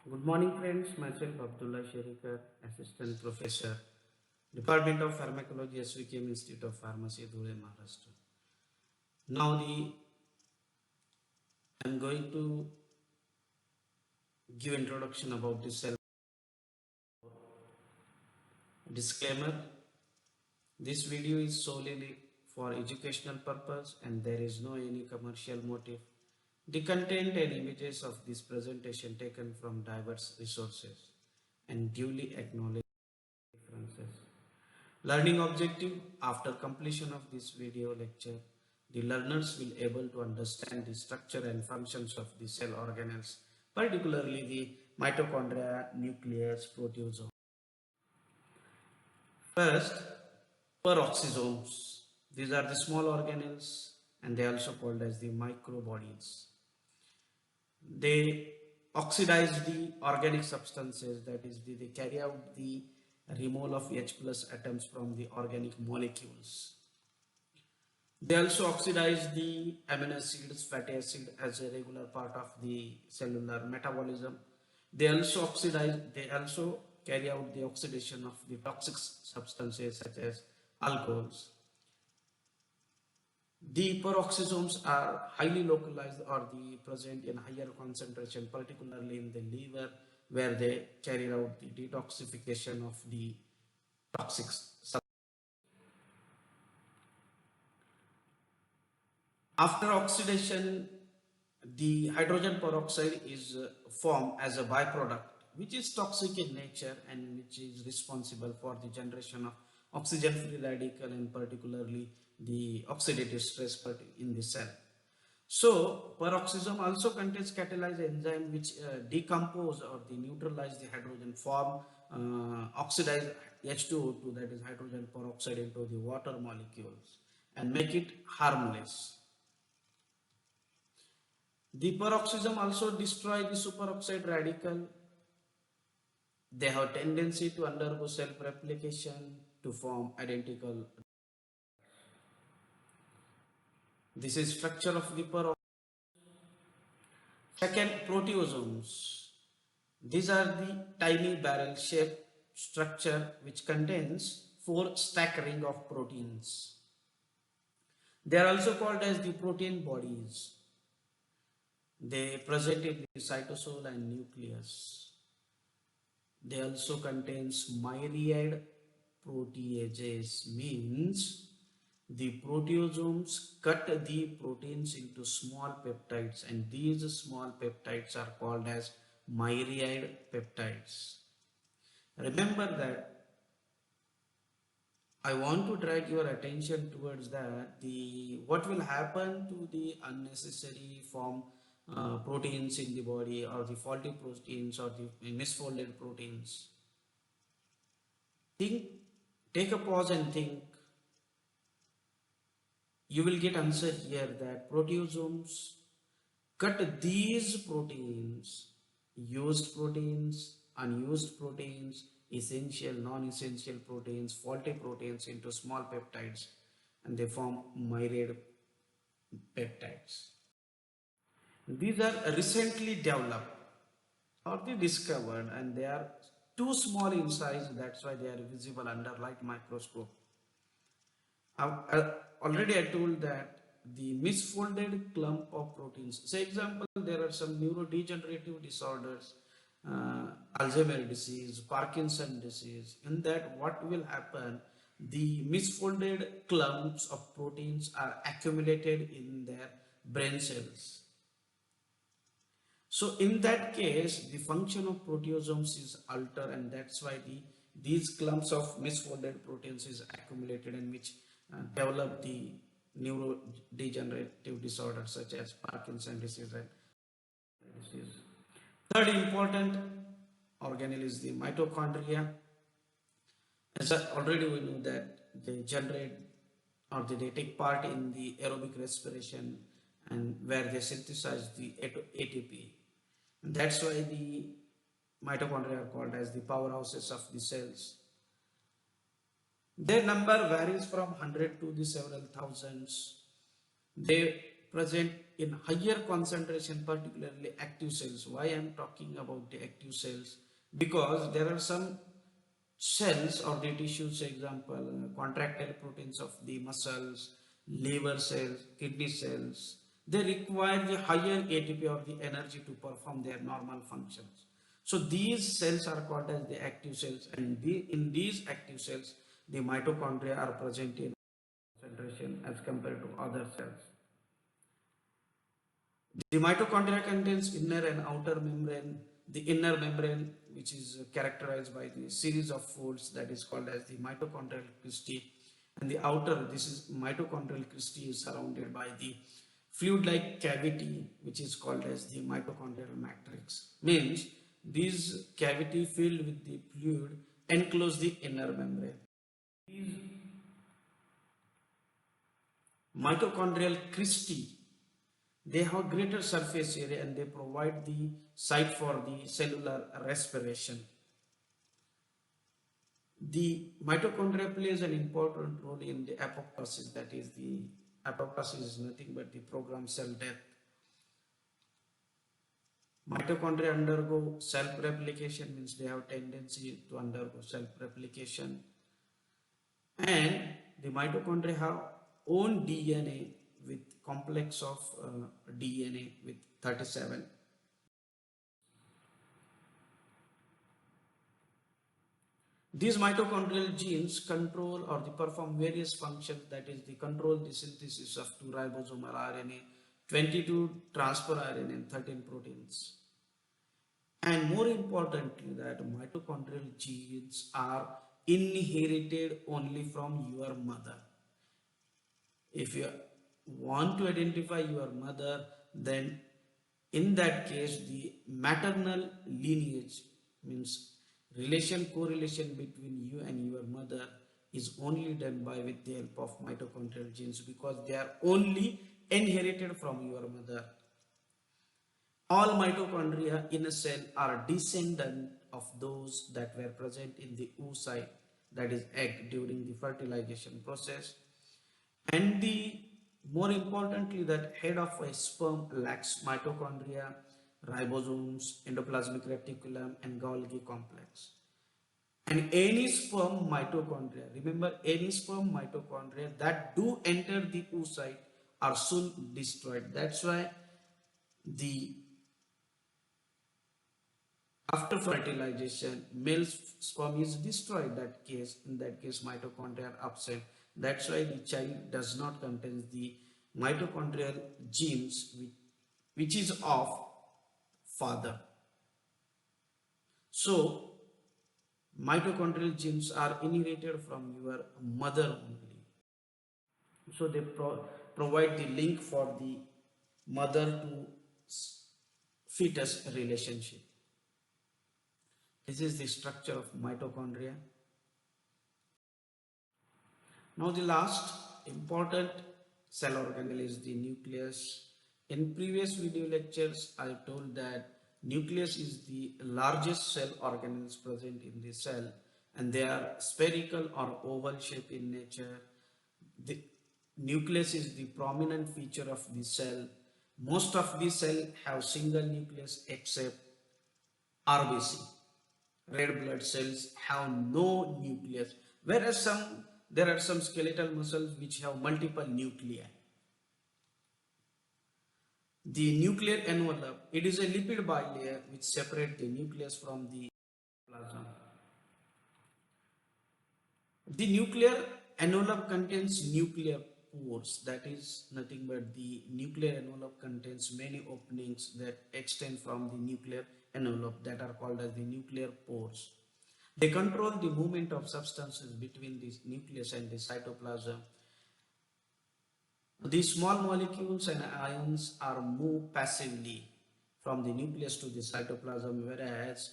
Good morning, friends. Myself Abdullah Sherikar, Assistant Professor, Department of Pharmacology, SVKM Institute of Pharmacy, Dhule, Maharashtra. Now, I'm going to give introduction about the cell. Disclaimer: this video is solely for educational purpose, and there is no any commercial motive. The content and images of this presentation taken from diverse resources and duly acknowledged references. Learning objective: after completion of this video lecture, the learners will able to understand the structure and functions of the cell organelles, particularly the mitochondria, nucleus, proteasome. First, peroxisomes. These are the small organelles and they are also called as the microbodies. They oxidize the organic substances, that is, they carry out the removal of H plus atoms from the organic molecules. They also oxidize the amino acids, fatty acid as a regular part of the cellular metabolism. They also carry out the oxidation of the toxic substances such as alcohols. The peroxisomes are highly localized or the present in higher concentration, particularly in the liver, where they carry out the detoxification of the toxic substances. After oxidation, the hydrogen peroxide is formed as a byproduct, which is toxic in nature and which is responsible for the generation of oxygen free radical and particularly the oxidative stress in the cell. So, peroxisome also contains catalyzed enzyme which decompose or they neutralize the hydrogen, form oxidize H2O2, that is hydrogen peroxide, into the water molecules and make it harmless. The peroxisome also destroy the superoxide radical. They have tendency to undergo self-replication to form identical. This is structure of the peroxide. Second, proteasomes. These are the tiny barrel-shaped structure which contains 4 stack ring of proteins. They are also called as the protein bodies. They present in the cytosol and nucleus. They also contains myriad proteases, means the proteasomes cut the proteins into small peptides, and these small peptides are called as myriad peptides. Remember that I want to drag your attention towards that the what will happen to the unnecessary form proteins in the body, or the faulty proteins, or the misfolded proteins. Think, take a pause and think. You will get answer here that proteasomes cut these proteins, used proteins, unused proteins, essential, non-essential proteins, faulty proteins into small peptides, and they form myriad peptides. These are recently developed or they discovered, and they are too small in size, that's why they are visible under light microscope. Already I told that the misfolded clump of proteins. Say example, there are some neurodegenerative disorders, Alzheimer's disease, Parkinson disease. In that, what will happen? The misfolded clumps of proteins are accumulated in their brain cells. So in that case, the function of proteasomes is altered, and that's why these clumps of misfolded proteins is accumulated, and which develop the neurodegenerative disorders such as Parkinson disease and disease. Third important organelle is the mitochondria. As already we know that they generate or they take part in the aerobic respiration, and where they synthesize the ATP. And that's why the mitochondria are called as the powerhouses of the cells. Their number varies from 100 to the several thousands. They present in higher concentration, particularly active cells. Why I am talking about the active cells? Because there are some cells or the tissues, example, contractile proteins of the muscles, liver cells, kidney cells. They require the higher ATP or the energy to perform their normal functions. So these cells are called as the active cells, and in these active cells, the mitochondria are present in concentration as compared to other cells. The mitochondria contains inner and outer membrane. The inner membrane, which is characterized by the series of folds, that is called as the mitochondrial cristae, and the outer, this is mitochondrial cristae, is surrounded by the fluid-like cavity, which is called as the mitochondrial matrix. Means this cavity filled with the fluid enclose the inner membrane. These mitochondrial cristae, they have greater surface area and they provide the site for the cellular respiration. The mitochondria plays an important role in the apoptosis, that is the apoptosis is nothing but the programmed cell death. Mitochondria undergo self-replication, means they have tendency to undergo self-replication, and the mitochondria have own DNA with complex of DNA with 37. These mitochondrial genes control or they perform various functions, that is they control the synthesis of 2 ribosomal RNA, 22 transfer RNA and 13 proteins. And more importantly, that mitochondrial genes are inherited only from your mother. If you want to identify your mother, then in that case the maternal lineage, means correlation between you and your mother, is only done by with the help of mitochondrial genes, because they are only inherited from your mother. All mitochondria in a cell are descendant of those that were present in the oocyte, that is egg, during the fertilization process. And the more importantly, that head of a sperm lacks mitochondria, ribosomes, endoplasmic reticulum, and Golgi complex. And any sperm mitochondria, remember, any sperm mitochondria that do enter the oocyte are soon destroyed. That's why the after fertilization, male sperm is destroyed. In that case, mitochondria are absent. That's why the child does not contain the mitochondrial genes which is of father. So, mitochondrial genes are inherited from your mother only. So, they provide the link for the mother to fetus relationship. This is the structure of mitochondria. Now the last important cell organelle is the nucleus. In previous video lectures, I told that nucleus is the largest cell organelles present in the cell, and they are spherical or oval shape in nature. The nucleus is the prominent feature of the cell. Most of the cell have single nucleus except RBC. Red blood cells have no nucleus, whereas there are some skeletal muscles which have multiple nuclei. The nuclear envelope, it is a lipid bilayer which separates the nucleus from the plasma. The nuclear envelope contains nuclear pores, that is nothing but the nuclear envelope contains many openings that extend from the nuclear envelope, that are called as the nuclear pores. They control the movement of substances between the nucleus and the cytoplasm. The small molecules and ions are moved passively from the nucleus to the cytoplasm, whereas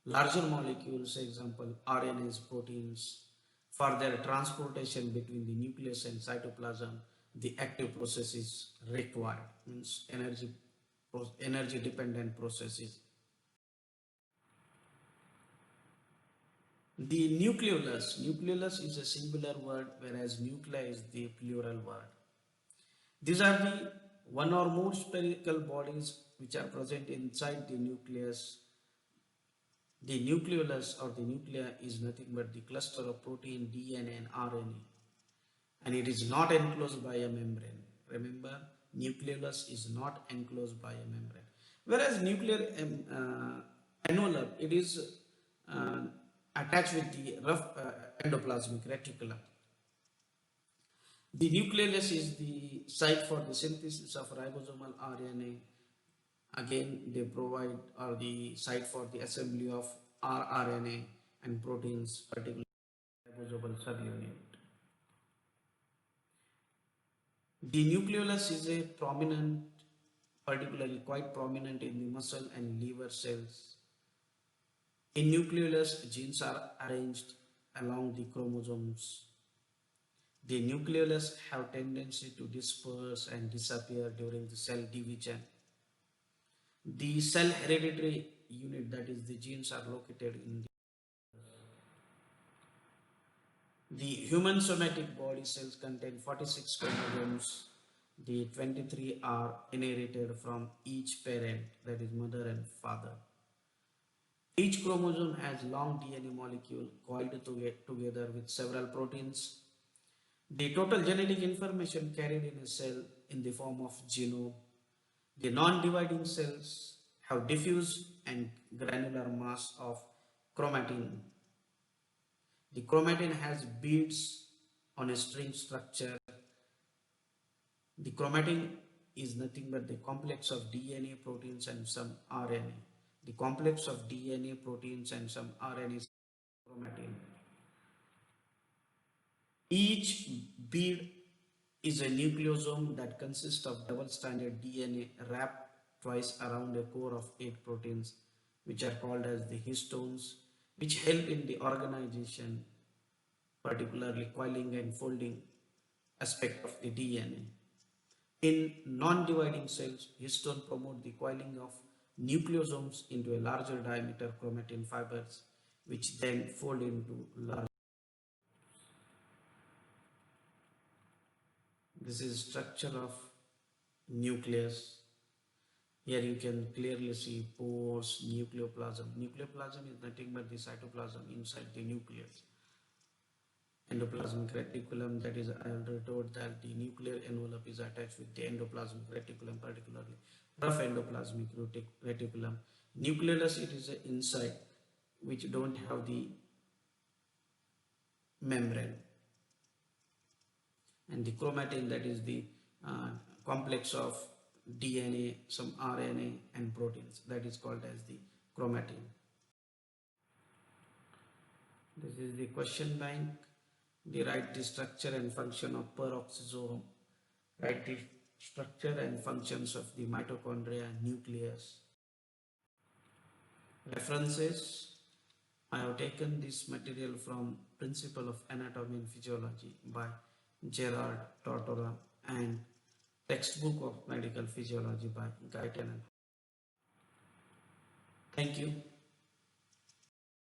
larger molecules, example RNAs, proteins, for their transportation between the nucleus and cytoplasm, the active process is required, means energy dependent processes. The nucleolus is a singular word, whereas nuclei is the plural word. These are the one or more spherical bodies which are present inside the nucleus. The nucleolus or the nuclei is nothing but the cluster of protein, DNA and RNA, and it is not enclosed by a membrane. Remember, nucleolus is not enclosed by a membrane. Whereas nuclear envelope, it is uh, attached with the rough endoplasmic reticulum. The nucleolus is the site for the synthesis of ribosomal RNA. Again, they provide or the site for the assembly of rRNA and proteins, particularly ribosomal subunit. The nucleolus is a prominent, particularly quite prominent in the muscle and liver cells. In nucleolus, genes are arranged along the chromosomes. The nucleolus have tendency to disperse and disappear during the cell division. The cell hereditary unit, that is the genes, are located in the human somatic body cells contain 46 chromosomes. The 23 are inherited from each parent, that is mother and father. Each chromosome has long DNA molecule coiled together with several proteins. The total genetic information carried in a cell in the form of genome. The non-dividing cells have diffuse and granular mass of chromatin. The chromatin has beads on a string structure. The chromatin is nothing but the complex of DNA, proteins and some RNA. The complex of DNA, proteins and some RNA is chromatin. Each bead is a nucleosome that consists of double-stranded DNA wrapped twice around a core of 8 proteins, which are called as the histones, which help in the organization, particularly coiling and folding aspect of the DNA. In non-dividing cells, histone promote the coiling of nucleosomes into a larger diameter chromatin fibers, which then fold into large. This is structure of nucleus. Here you can clearly see pores, nucleoplasm. Nucleoplasm is nothing but the cytoplasm inside the nucleus. Endoplasmic reticulum, that is, I already told that the nuclear envelope is attached with the endoplasmic reticulum, particularly rough endoplasmic reticulum. Nucleolus, it is inside which don't have the membrane, and the chromatin, that is the complex of DNA, some RNA and proteins, that is called as the chromatin. This is the question bank. They write the structure and function of peroxisome, write the structure and functions of the mitochondria nucleus. References: I have taken this material from Principle of Anatomy and Physiology by Gerard Tortora and Textbook of Medical Physiology by Guyton. Thank you.